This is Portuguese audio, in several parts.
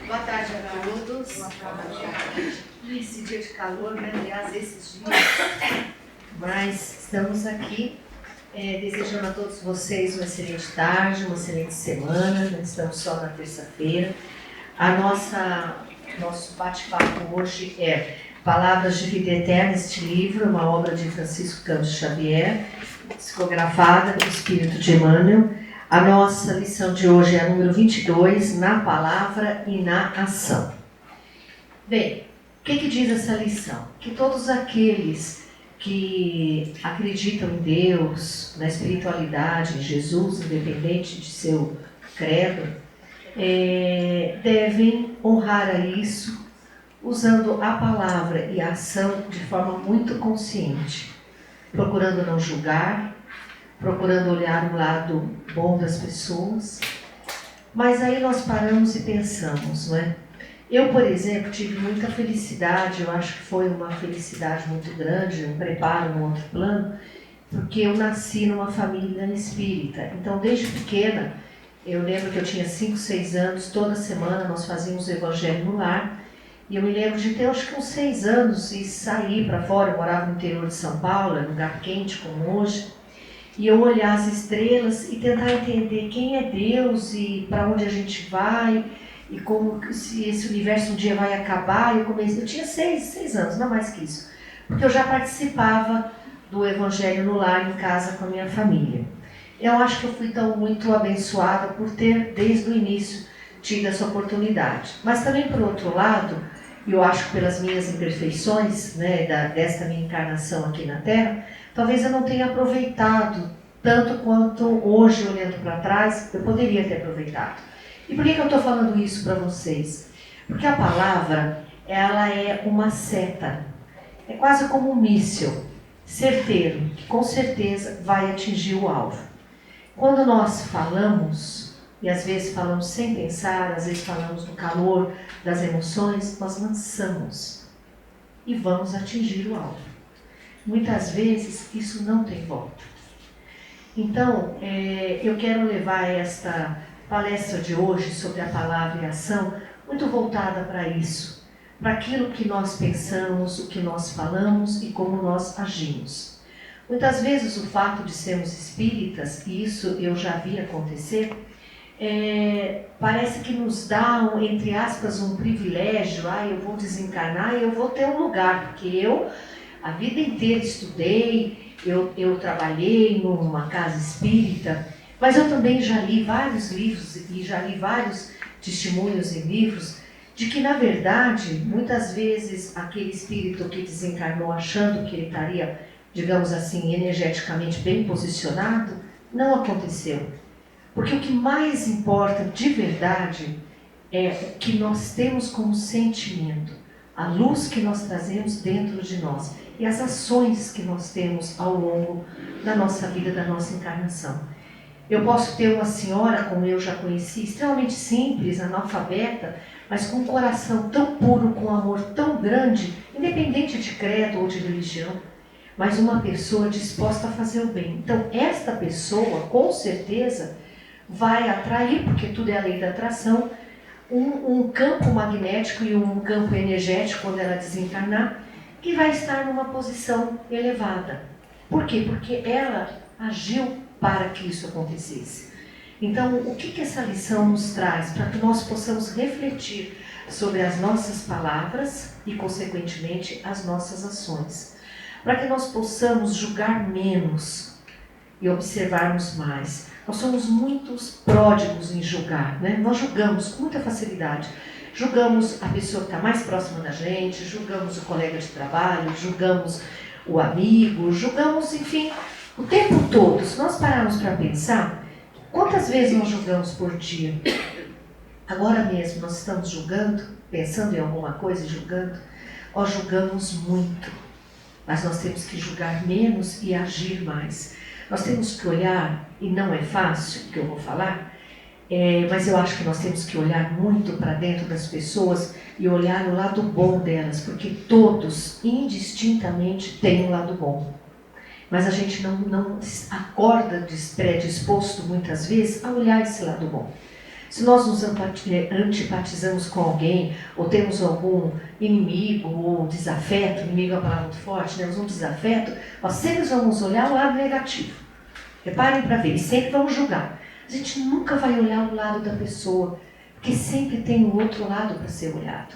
Boa tarde a todos. Boa tarde. Esse dia de calor, né? Aliás, esses dias. Mas estamos aqui desejando a todos vocês uma excelente tarde, uma excelente semana. Não estamos só na terça-feira. Nosso bate-papo hoje é Palavras de Vida Eterna, este livro, uma obra de Francisco Cândido Xavier, psicografada pelo Espírito de Emmanuel. A nossa lição de hoje é a número 22, na palavra e na ação. Bem, o que diz essa lição? Que todos aqueles que acreditam em Deus, na espiritualidade, em Jesus, independente de seu credo, devem honrar a isso usando a palavra e a ação de forma muito consciente, procurando não julgar, procurando olhar o lado bom das pessoas. Mas aí nós paramos e pensamos, não é? Eu, por exemplo, tive muita felicidade, eu acho que foi uma felicidade muito grande, um preparo num outro plano, porque eu nasci numa família espírita. Então, desde pequena, eu lembro que eu tinha 5, 6 anos, toda semana nós fazíamos o evangelho no lar, e eu me lembro de ter, acho que uns 6 anos, e sair para fora. Eu morava no interior de São Paulo, em lugar quente como hoje, e eu olhar as estrelas e tentar entender quem é Deus e para onde a gente vai, e como se esse universo um dia vai acabar. Eu tinha 6 anos, não mais que isso, porque eu já participava do evangelho no lar, em casa, com a minha família. Eu acho que eu fui muito abençoada por ter, desde o início, tido essa oportunidade. Mas também, por outro lado, eu acho que pelas minhas imperfeições, né, desta minha encarnação aqui na Terra, talvez eu não tenha aproveitado tanto quanto hoje, olhando para trás, eu poderia ter aproveitado. E por que eu estou falando isso para vocês? Porque a palavra, ela é uma seta, é quase como um míssil, certeiro, que com certeza vai atingir o alvo. Quando nós falamos, e às vezes falamos sem pensar, às vezes falamos no calor das emoções, nós lançamos e vamos atingir o alvo. Muitas vezes isso não tem volta. Então, eu quero levar esta palestra de hoje sobre a palavra e a ação muito voltada para isso, para aquilo que nós pensamos, o que nós falamos e como nós agimos. Muitas vezes o fato de sermos espíritas, e isso eu já vi acontecer, parece que nos dá, entre aspas, um privilégio. Eu vou desencarnar e eu vou ter um lugar, porque eu a vida inteira estudei, eu trabalhei numa casa espírita, mas eu também já li vários livros e já li vários testemunhos em livros de que, na verdade, muitas vezes aquele espírito que desencarnou achando que ele estaria, digamos assim, energeticamente bem posicionado, não aconteceu. Porque o que mais importa de verdade é o que nós temos como sentimento, a luz que nós trazemos dentro de nós e as ações que nós temos ao longo da nossa vida, da nossa encarnação. Eu posso ter uma senhora, como eu já conheci, extremamente simples, analfabeta, mas com um coração tão puro, com um amor tão grande, independente de credo ou de religião, mas uma pessoa disposta a fazer o bem. Então, esta pessoa, com certeza, vai atrair, porque tudo é a lei da atração, um campo magnético e um campo energético, quando ela desencarnar, que vai estar numa posição elevada. Por quê? Porque ela agiu para que isso acontecesse. Então, o que essa lição nos traz? Para que nós possamos refletir sobre as nossas palavras e, consequentemente, as nossas ações. Para que nós possamos julgar menos e observarmos mais. Nós somos muitos pródigos em julgar, né? Nós julgamos com muita facilidade. Julgamos a pessoa que está mais próxima da gente, julgamos o colega de trabalho, julgamos o amigo, julgamos, enfim, o tempo todo. Se nós pararmos para pensar, quantas vezes nós julgamos por dia? Agora mesmo nós estamos julgando, pensando em alguma coisa e julgando, nós julgamos muito, mas nós temos que julgar menos e agir mais. Nós temos que olhar, e não é fácil o que eu vou falar, mas eu acho que nós temos que olhar muito para dentro das pessoas e olhar o lado bom delas, porque todos, indistintamente, têm um lado bom. Mas a gente não acorda predisposto, muitas vezes, a olhar esse lado bom. Se nós nos antipatizamos com alguém, ou temos algum inimigo, ou desafeto, inimigo é uma palavra muito forte, né? Um desafeto, nós sempre vamos olhar o lado negativo. Reparem para ver, e sempre vamos julgar. A gente nunca vai olhar o lado da pessoa, porque sempre tem o outro lado para ser olhado.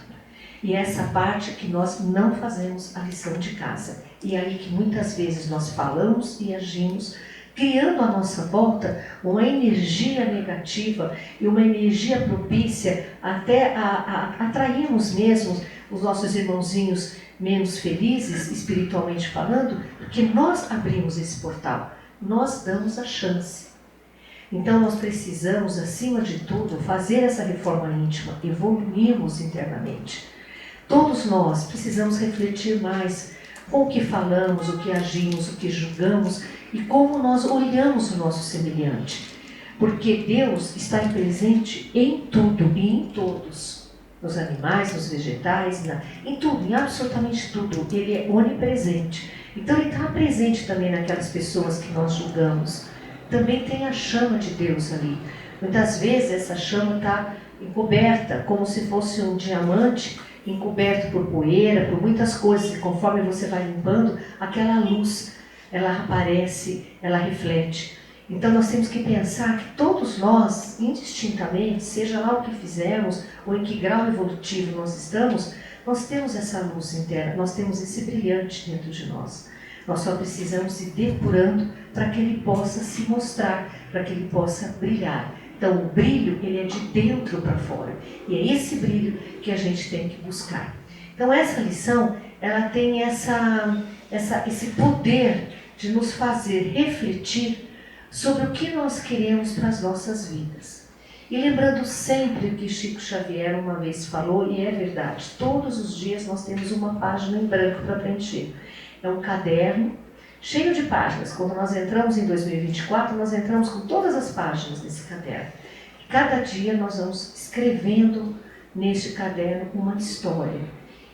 E é essa parte que nós não fazemos a lição de casa. E é aí que muitas vezes nós falamos e agimos, criando à nossa volta uma energia negativa e uma energia propícia até a atrairmos mesmo os nossos irmãozinhos menos felizes, espiritualmente falando, porque nós abrimos esse portal, nós damos a chance. Então nós precisamos, acima de tudo, fazer essa reforma íntima, evoluirmos internamente. Todos nós precisamos refletir mais com o que falamos, o que agimos, o que julgamos e como nós olhamos o nosso semelhante. Porque Deus está presente em tudo e em todos. Nos animais, nos vegetais, em tudo, em absolutamente tudo. Ele é onipresente. Então ele está presente também naquelas pessoas que nós julgamos. Também tem a chama de Deus ali. Muitas vezes essa chama está encoberta, como se fosse um diamante, encoberto por poeira, por muitas coisas, e conforme você vai limpando, aquela luz, ela aparece, ela reflete. Então nós temos que pensar que todos nós, indistintamente, seja lá o que fizermos, ou em que grau evolutivo nós estamos, nós temos essa luz interna, nós temos esse brilhante dentro de nós. Nós só precisamos ir depurando para que ele possa se mostrar, para que ele possa brilhar. Então o brilho, ele é de dentro para fora. E é esse brilho que a gente tem que buscar. Então essa lição, ela tem esse poder de nos fazer refletir sobre o que nós queremos para as nossas vidas. E lembrando sempre o que Chico Xavier uma vez falou, e é verdade, todos os dias nós temos uma página em branco para preencher. É um caderno cheio de páginas. Quando nós entramos em 2024, nós entramos com todas as páginas desse caderno. Cada dia nós vamos escrevendo neste caderno uma história.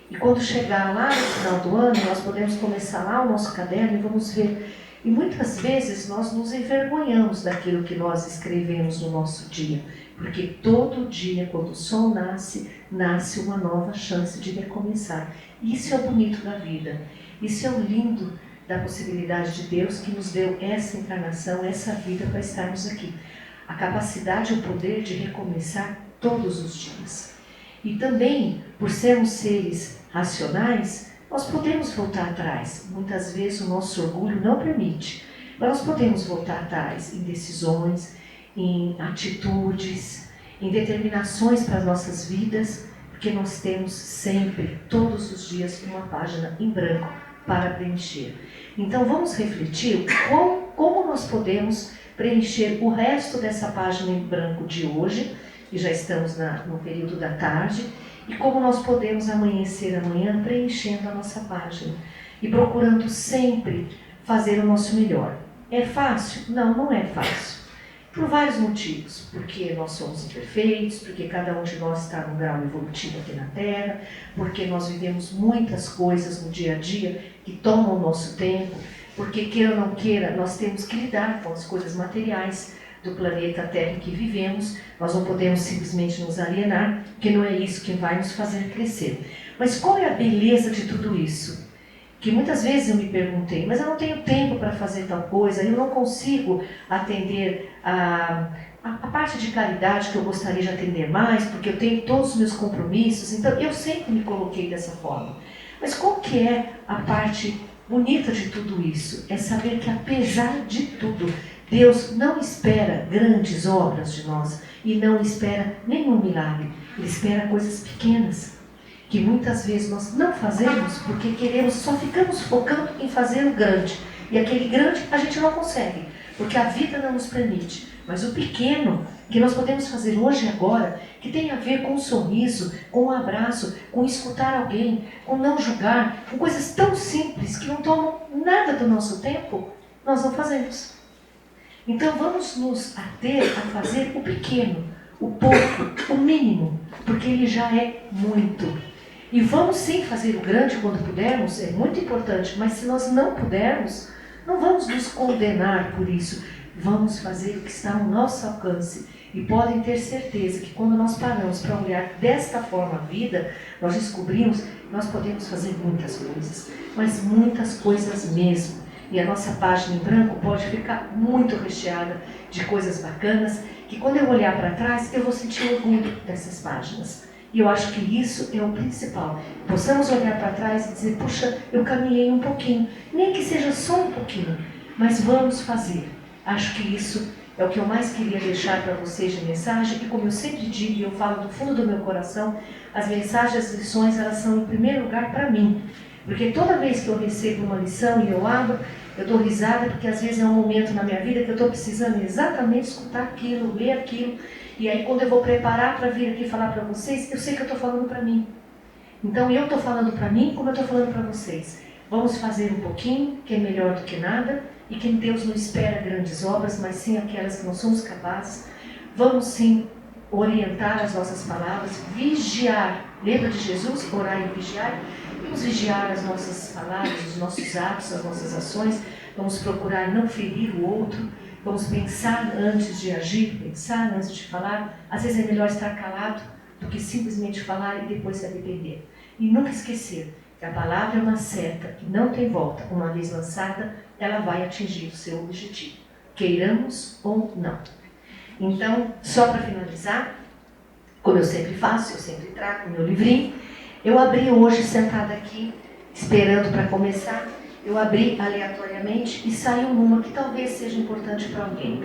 E quando chegar lá no final do ano, nós podemos começar lá o nosso caderno e vamos ver. E muitas vezes nós nos envergonhamos daquilo que nós escrevemos no nosso dia. Porque todo dia, quando o sol nasce, nasce uma nova chance de recomeçar. Isso é o bonito da vida. Isso é o lindo da possibilidade de Deus que nos deu essa encarnação, essa vida para estarmos aqui. A capacidade e o poder de recomeçar todos os dias. E também, por sermos seres racionais, nós podemos voltar atrás. Muitas vezes o nosso orgulho não permite, mas nós podemos voltar atrás em decisões, em atitudes, em determinações para as nossas vidas, porque nós temos sempre, todos os dias, uma página em branco para preencher. Então vamos refletir como nós podemos preencher o resto dessa página em branco de hoje, e já estamos no período da tarde, e como nós podemos amanhecer amanhã preenchendo a nossa página e procurando sempre fazer o nosso melhor. É fácil? Não, não é fácil. Por vários motivos. Porque nós somos imperfeitos, porque cada um de nós está num grau evolutivo aqui na Terra, porque nós vivemos muitas coisas no dia a dia que tomam o nosso tempo, porque queira ou não queira, nós temos que lidar com as coisas materiais do planeta Terra em que vivemos. Nós não podemos simplesmente nos alienar, porque não é isso que vai nos fazer crescer. Mas qual é a beleza de tudo isso? Que muitas vezes eu me perguntei, mas eu não tenho tempo para fazer tal coisa, eu não consigo atender a parte de caridade que eu gostaria de atender mais, porque eu tenho todos os meus compromissos. Então eu sempre me coloquei dessa forma. Mas qual que é a parte bonita de tudo isso? É saber que apesar de tudo, Deus não espera grandes obras de nós e não espera nenhum milagre. Ele espera coisas pequenas, que muitas vezes nós não fazemos porque só ficamos focando em fazer o grande. E aquele grande a gente não consegue, porque a vida não nos permite. Mas o pequeno que nós podemos fazer hoje e agora, que tem a ver com um sorriso, com um abraço, com escutar alguém, com não julgar, com coisas tão simples que não tomam nada do nosso tempo, nós não fazemos. Então vamos nos ater a fazer o pequeno, o pouco, o mínimo, porque ele já é muito. E vamos sim fazer o grande quando pudermos, é muito importante, mas se nós não pudermos, não vamos nos condenar por isso. Vamos fazer o que está ao nosso alcance. E podem ter certeza que quando nós paramos para olhar desta forma a vida, nós descobrimos que nós podemos fazer muitas coisas, mas muitas coisas mesmo. E a nossa página em branco pode ficar muito recheada de coisas bacanas, que quando eu olhar para trás, eu vou sentir orgulho dessas páginas. E eu acho que isso é o principal. Possamos olhar para trás e dizer, puxa, eu caminhei um pouquinho, nem que seja só um pouquinho, mas vamos fazer. Acho que isso é o que eu mais queria deixar para vocês de mensagem, e como eu sempre digo, e eu falo do fundo do meu coração, as mensagens, as lições, elas são em primeiro lugar para mim. Porque toda vez que eu recebo uma lição e eu abro, eu dou risada, porque às vezes é um momento na minha vida que eu estou precisando exatamente escutar aquilo, ler aquilo. E aí quando eu vou preparar para vir aqui falar para vocês, eu sei que eu estou falando para mim. Então eu estou falando para mim como eu estou falando para vocês. Vamos fazer um pouquinho, que é melhor do que nada, e que Deus não espera grandes obras, mas sim aquelas que não somos capazes. Vamos sim orientar as nossas palavras, vigiar. Lembra de Jesus? Orar e vigiar. Vamos vigiar as nossas palavras, os nossos atos, as nossas ações. Vamos procurar não ferir o outro. Vamos pensar antes de agir, pensar antes de falar. Às vezes é melhor estar calado do que simplesmente falar e depois se arrepender. E nunca esquecer que a palavra é uma seta que não tem volta. Uma vez lançada, ela vai atingir o seu objetivo, queiramos ou não. Então, só para finalizar, como eu sempre faço, eu sempre trago o meu livrinho. Eu abri hoje, sentada aqui, esperando para começar, eu abri aleatoriamente e saiu uma que talvez seja importante para alguém.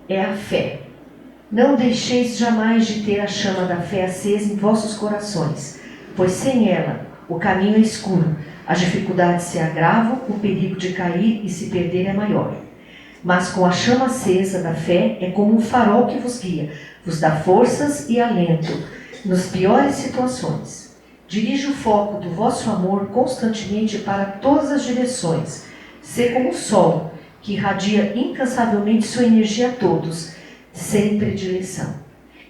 É a fé. Não deixeis jamais de ter a chama da fé acesa em vossos corações, pois sem ela o caminho é escuro, as dificuldades se agravam, o perigo de cair e se perder é maior. Mas com a chama acesa da fé é como um farol que vos guia, vos dá forças e alento nas piores situações. Dirige o foco do vosso amor constantemente para todas as direções. Sê como o sol, que irradia incansavelmente sua energia a todos, sem predileção.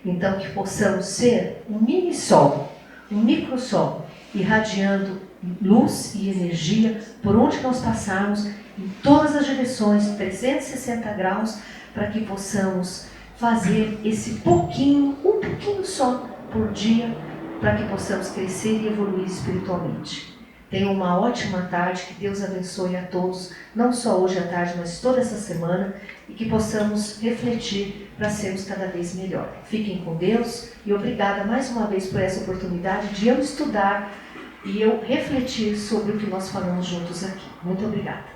Então que possamos ser um mini sol, um microsol, irradiando luz e energia por onde nós passarmos, em todas as direções, 360 graus, para que possamos fazer esse pouquinho, um pouquinho só por dia, para que possamos crescer e evoluir espiritualmente. Tenham uma ótima tarde, que Deus abençoe a todos, não só hoje à tarde, mas toda essa semana, e que possamos refletir para sermos cada vez melhor. Fiquem com Deus e obrigada mais uma vez por essa oportunidade de eu estudar e eu refletir sobre o que nós falamos juntos aqui. Muito obrigada.